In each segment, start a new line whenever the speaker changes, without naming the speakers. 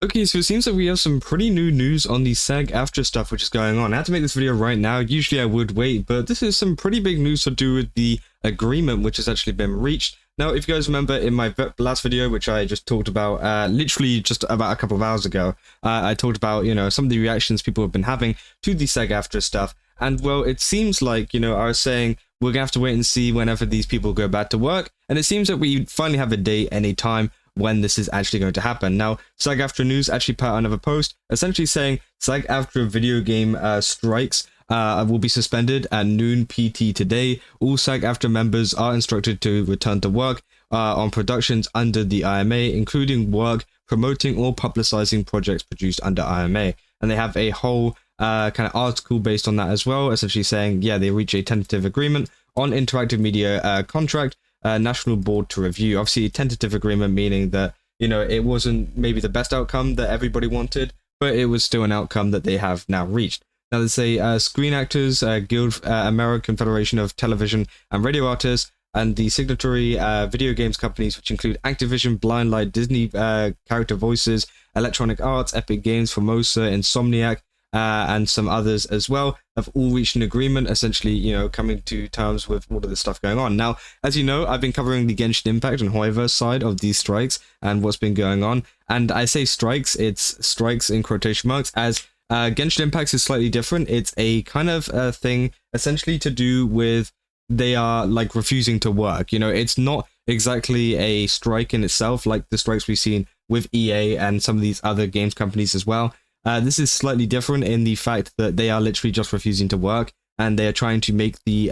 Okay, so it seems like we have some pretty new news on the SAG-AFTRA stuff which is going on. I had to make this video right now. Usually I would wait, but this is some pretty big news to do with the agreement which has actually been reached. Now, if you guys remember in my last video, which I just talked about literally just about a couple of hours ago, I talked about, some of the reactions people have been having to the SAG-AFTRA stuff. And, well, it seems like, I was saying we're going to have to wait and see whenever these people go back to work. And it seems that we finally have a date, any time, when this is actually going to happen. Now, SAG-AFTRA News actually put out another post essentially saying SAG-AFTRA video game strikes will be suspended at noon PT today. All SAG-AFTRA members are instructed to return to work on productions under the IMA, including work promoting or publicizing projects produced under IMA. And they have a whole kind of article based on that as well, essentially saying, yeah, they reach a tentative agreement on interactive media contract national board to review. Obviously, a tentative agreement meaning that, it wasn't maybe the best outcome that everybody wanted, but it was still an outcome that they have now reached. Now, there's a Screen Actors Guild, American Federation of Television and Radio Artists, and the signatory video games companies, which include Activision, Blindlight, Disney Character Voices, Electronic Arts, Epic Games, Formosa, Insomniac, and some others as well, have all reached an agreement, essentially, coming to terms with all of this stuff going on. Now, as you know, I've been covering the Genshin Impact and Hoyoverse side of these strikes and what's been going on. And I say strikes, it's strikes in quotation marks, as Genshin Impact is slightly different. It's a kind of thing essentially to do with they are like refusing to work. It's not exactly a strike in itself like the strikes we've seen with EA and some of these other games companies as well. This is slightly different in the fact that they are literally just refusing to work, and they are trying to make the,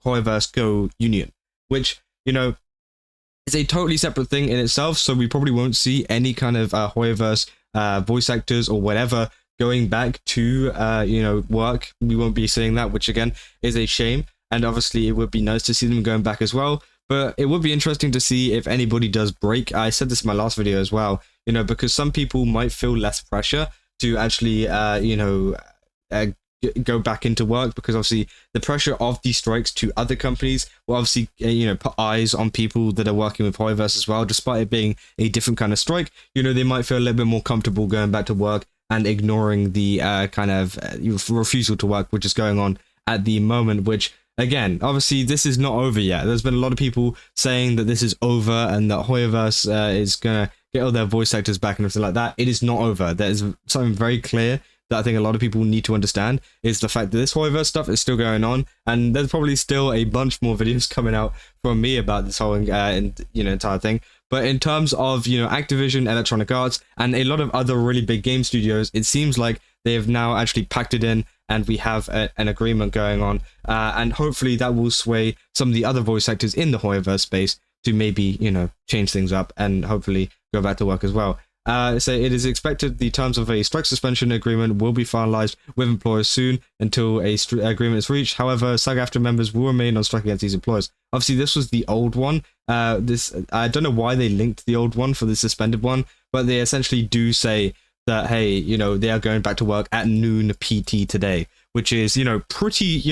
Hoyoverse go union, which, is a totally separate thing in itself, so we probably won't see any kind of Hoyoverse voice actors or whatever going back to, work. We won't be seeing that, which again is a shame, and obviously it would be nice to see them going back as well. But it would be interesting to see if anybody does break. I said this in my last video as well, because some people might feel less pressure to actually, go back into work, because obviously the pressure of these strikes to other companies will obviously, put eyes on people that are working with Hoyoverse as well. Despite it being a different kind of strike, they might feel a little bit more comfortable going back to work and ignoring the kind of refusal to work, which is going on at the moment, which, again, obviously, this is not over yet. There's been a lot of people saying that this is over and that Hoyoverse is going to get all their voice actors back and everything like that. It is not over. There is something very clear that I think a lot of people need to understand, is the fact that this Hoyoverse stuff is still going on, and there's probably still a bunch more videos coming out from me about this whole entire thing. But in terms of, Activision, Electronic Arts, and a lot of other really big game studios, it seems like they have now actually packed it in, and we have an agreement going on, and hopefully that will sway some of the other voice actors in the Hoyoverse space to maybe, change things up and hopefully go back to work as well. So it is expected the terms of a strike suspension agreement will be finalized with employers soon until a agreement is reached. However, SAG-AFTRA members will remain on strike against these employers. Obviously, this was the old one. I don't know why they linked the old one for the suspended one, but they essentially do say that, hey, they are going back to work at noon PT today, which is, pretty,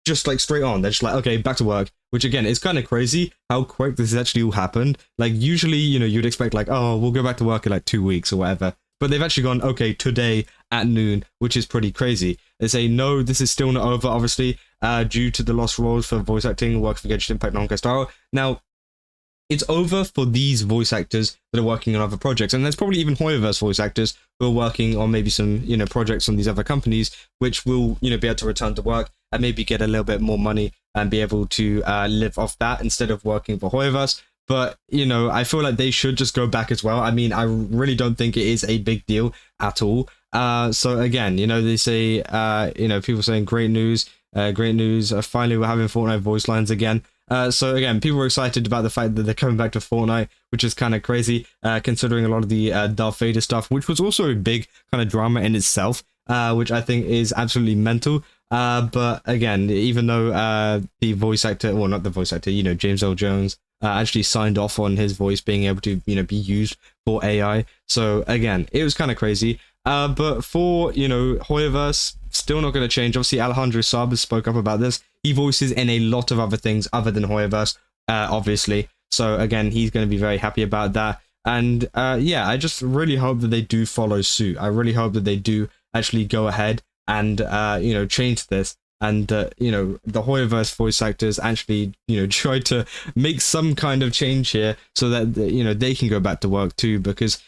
just like straight on. They're just like, okay, back to work, which again is kind of crazy how quick this actually all happened. Like, usually, you'd expect like, oh, we'll go back to work in like 2 weeks or whatever. But they've actually gone, okay, today at noon, which is pretty crazy. They say, no, this is still not over, obviously, due to the lost roles for voice acting, work for Genshin Impact and Honkai Star. Now, it's over for these voice actors that are working on other projects, and there's probably even Hoyoverse voice actors who are working on maybe some, projects on these other companies, which will, be able to return to work and maybe get a little bit more money and be able to live off that instead of working for Hoyoverse. But, I feel like they should just go back as well. I mean, I really don't think it is a big deal at all. So again, they say, people saying great news, finally we're having Fortnite voice lines again. So again, people were excited about the fact that they're coming back to Fortnite, which is kind of crazy, considering a lot of the Darth Vader stuff, which was also a big kind of drama in itself, which I think is absolutely mental. But again, even though the voice actor, well, not the voice actor, James L. Jones, actually signed off on his voice being able to, be used for AI. So again, it was kind of crazy. But for, Hoyoverse, still not going to change. Obviously, Alejandro Sabas spoke up about this. He voices in a lot of other things other than Hoyoverse, obviously. So again, he's going to be very happy about that. And yeah, I just really hope that they do follow suit. I really hope that they do actually go ahead and you know, change this, and you know, the Hoyoverse voice actors actually, you know, try to make some kind of change here so that, you know, they can go back to work too, because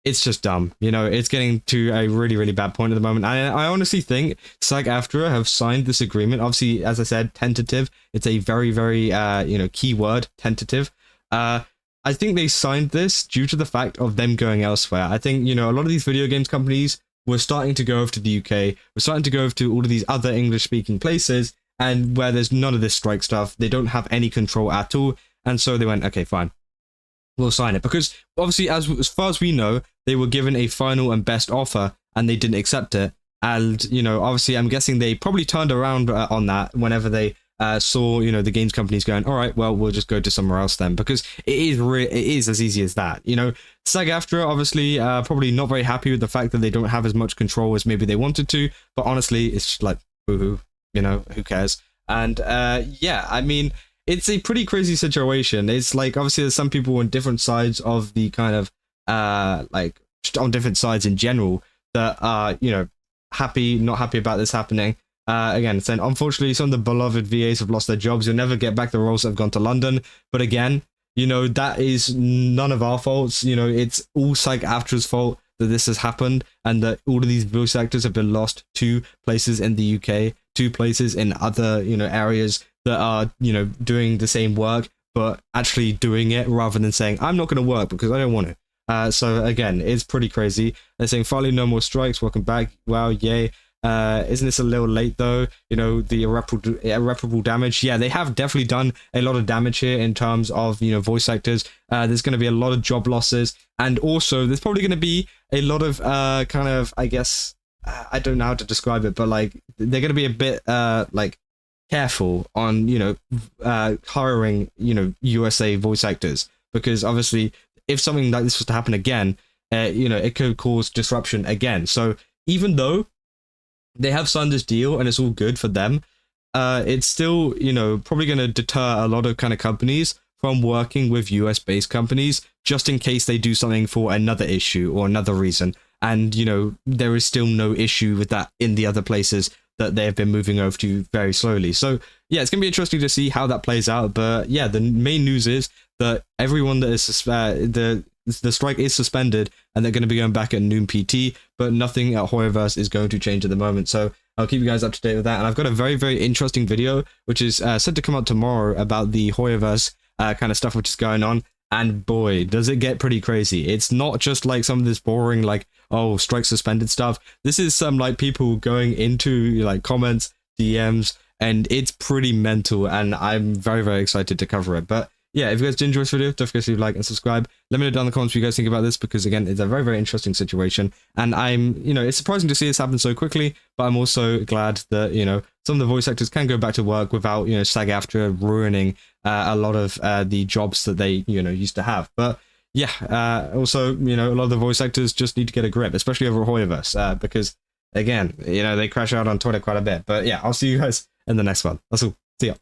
it's just dumb. You know, it's getting to a really, really bad point at the moment. I honestly think SAG-AFTRA have signed this agreement. Obviously, as I said, tentative. It's a very, very, you know, key word, tentative. I think they signed this due to the fact of them going elsewhere. I think, you know, a lot of these video games companies were starting to go over to the UK. We're starting to go over to all of these other English-speaking places, and where there's none of this strike stuff, they don't have any control at all. And so they went, okay, fine, we'll sign it, because obviously, as far as we know, they were given a final and best offer and they didn't accept it. And, you know, obviously I'm guessing they probably turned around on that whenever they saw, you know, the games companies going, all right, well, we'll just go to somewhere else then, because it is as easy as that. You know, SAG-AFTRA obviously probably not very happy with the fact that they don't have as much control as maybe they wanted to, but honestly, it's like, boo-hoo, you know, who cares? And yeah, I mean, it's a pretty crazy situation. It's like, obviously there's some people on different sides of the kind of like on different sides in general that are, you know, happy, not happy about this happening. Again, saying unfortunately some of the beloved VAs have lost their jobs. You'll never get back the roles that have gone to London. But again, you know, that is none of our faults. You know, it's all SAG-AFTRA's fault that this has happened, and that all of these voice actors have been lost to places in the UK, to places in other, you know, areas that are, you know, doing the same work, but actually doing it rather than saying, I'm not going to work because I don't want to. So again, it's pretty crazy. They're saying finally no more strikes, welcome back, wow, yay. Isn't this a little late though? You know, the irreparable damage. Yeah, they have definitely done a lot of damage here in terms of, you know, voice actors. There's going to be a lot of job losses, and also there's probably going to be a lot of kind of, I guess, I don't know how to describe it, but like they're going to be a bit like careful on, you know, hiring, you know, USA voice actors, because obviously if something like this was to happen again, you know, it could cause disruption again. So even though they have signed this deal and it's all good for them, it's still, you know, probably going to deter a lot of kind of companies from working with US based companies, just in case they do something for another issue or another reason. And, you know, there is still no issue with that in the other places that they've been moving over to very slowly. So yeah, it's going to be interesting to see how that plays out. But yeah, the main news is that everyone that is the strike is suspended, and they're going to be going back at noon PT, but nothing at Hoyoverse is going to change at the moment. So I'll keep you guys up to date with that. And I've got a very, very interesting video, which is set to come out tomorrow, about the Hoyoverse kind of stuff which is going on. And boy, does it get pretty crazy. It's not just like some of this boring, like, oh, strike suspended stuff. This is some like people going into like comments, DMs, and it's pretty mental. And I'm very, very excited to cover it. But yeah, if you guys did enjoy this video, don't forget to leave a like and subscribe. Let me know down in the comments what you guys think about this, because again, it's a very, very interesting situation. And I'm, you know, it's surprising to see this happen so quickly, but I'm also glad that, you know, some of the voice actors can go back to work without, you know, SAG-AFTRA ruining a lot of the jobs that they, you know, used to have. But yeah, also, you know, a lot of the voice actors just need to get a grip, especially over Hoyoverse, because again, you know, they crash out on Twitter quite a bit. But yeah, I'll see you guys in the next one. That's all. See ya.